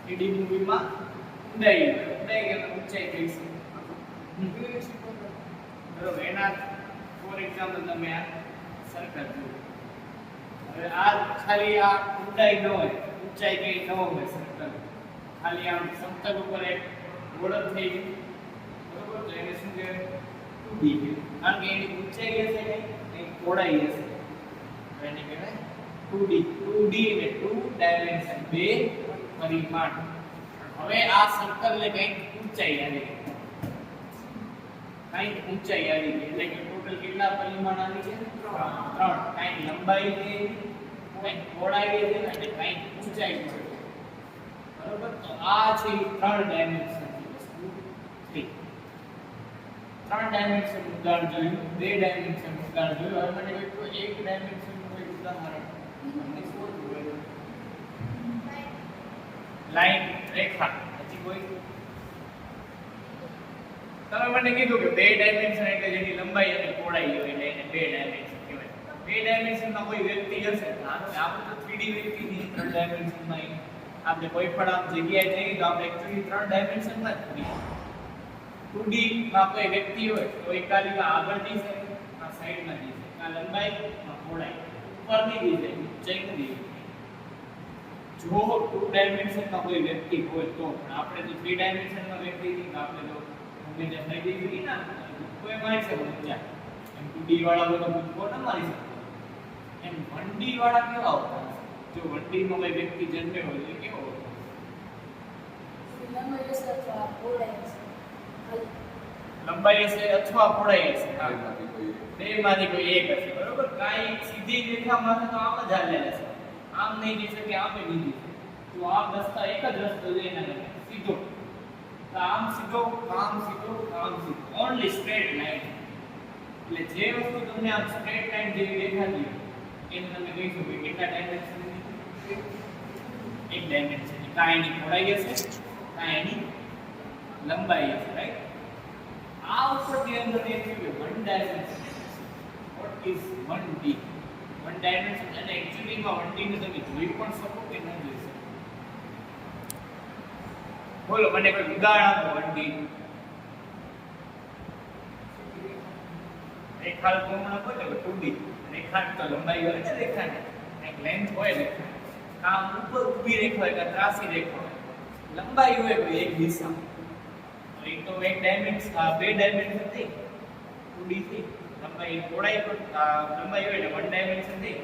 3D મૂવીમાં ઊંડાઈ કે ઊંચાઈ કહી શકો. બરોબર, એના ફોર એક્ઝામ્પલ તમે આ સર્કલ જુઓ. હવે આ ખાલી આ ઊંડાઈ ન હોય, ઊંચાઈ કઈ ન હોય સર્કલ, ખાલી આમ સમતલ ઉપર એક ગોળક થઈ ગઈ. બરોબર, તો એને શું કહેવાય? 2D કહેવાય. કારણ કે એની ઊંચાઈ હશે ને એની પહોળાઈ હશે, તો એને કહેવાય 2D. 2D એટલે 2 ડાયમેન્શન, બે પરિમાણ. હવે આ સર્કલ ને કંઈક ઊંચાઈ આવી ગઈ, કંઈક ઊંચાઈ આવી ગઈ એટલે કે ટોટલ કેટલા પરિમાણ આવી છે? 3. કંઈક લંબાઈ છે, કંઈક પહોળાઈ છે અને કંઈક ઊંચાઈ છે. બરોબર, તો આ છે 3 ડાયમેન્શન ની વસ્તુ થઈ. 3 ડાયમેન્શન ઉદાહરણ જોયું, 2 ડાયમેન્શન ઉદાહરણ જોયું. હવે મને કોઈ એક ડાયમેન્શન નું કોઈ ઉદાહરણ તમને શું જોઈએ? લાઈન, રેખા. હજી કોઈ? તમે મને કીધું કે 2 ડાયમેન્શન એટલે જેની લંબાઈ અને પહોળાઈ હોય એટલે એને 2 ડાયમેન્શન કહેવાય. 2 ડાયમેન્શનમાં કોઈ વ્યક્તિ હશે, આપણે તો 3D વ્યક્તિ ની 3 ડાયમેન્શનમાં આપણે કોઈ પણ આમ જગ્યાએ જઈએ તો આપણે એક્ચ્યુઅલી 3 ડાયમેન્શનમાં જ ફરીએ. 2D માં કોઈ વ્યક્તિ હોય તો એક કાલીમાં આગળ દિશે, આ સાઈડમાં દિશે, આ લંબાઈ, આ પહોળાઈ, ઉપરની દિશે, ઊંચાઈની દિશે. જો 2 ડાયમેન્શનમાં કોઈ વ્યક્તિ હોય તો, પણ આપણે તો 3 ડાયમેન્શનમાં વ્યક્તિ થી આપણે તો ગમે તે થઈ ગઈ ના કોઈ મારી શકે ઊંચા. એમ 2D વાળા લોકો ભૂકો ન મારી શકે. એમ 1D વાળા કેવા હોતા હશે? જો 1D માં કોઈ વ્યક્તિ જન્મ્યો હોય તો કેવો હોય? લંબાઈ હશે અથવા પહોળાઈ હશે, બેમાંથી કોઈ એક હશે. બરોબર, કાંઈ સીધી રેખામાં તો આમ જ હાલ્યા હશે, આમ નહીં જઈ શકે, આમ નહીં જઈ શકે. તો આમ રસ્તા એક જ રસ્તો છે એના માટે સીધો. તો આમ સીધો, આમ સીધો, આમ સીધો, ઓન્લી સ્ટ્રેટ લાઈન. એટલે જે વસ્તુ તમને આમ સ્ટ્રેટ લાઈન જેવી દેખાતી એને તમે કહી શકો કેટલા ડાયમેન્શન? એક ડાયમેન્શન. કાંઈ એની પહોળાઈ હશે, કાંઈ એની લંબાઈ હશે, રાઈટ? આ ઉપરથી અંદર એક છે 1 dimension. What is 1D? 1 dimension. અને એક્ચ્યુઅલી માં 1D ને તમે જોઈ પણ શકો કે ન જોઈ શકો? બોલો, મને કોઈ ઉદાહરણ આપો 1D નું. રેખા પૂર્ણ બોલે 2D. રેખા તો લંબાઈ હોય ને રેખાને, એક લેન્થ હોય રેખા. કામ ઉપર ઊભી રેખા હોય કે ત્રાસી રેખા હોય, લંબાઈ હોય કોઈ એક દિશા. તો એ તો એક ડાયમેન્શન, 2 ડાયમેન્શન થઈ 2D થી. લંબાઈ પહોળાઈ પણ લંબાઈ હોય એટલે 1 ડાયમેન્શન થઈ.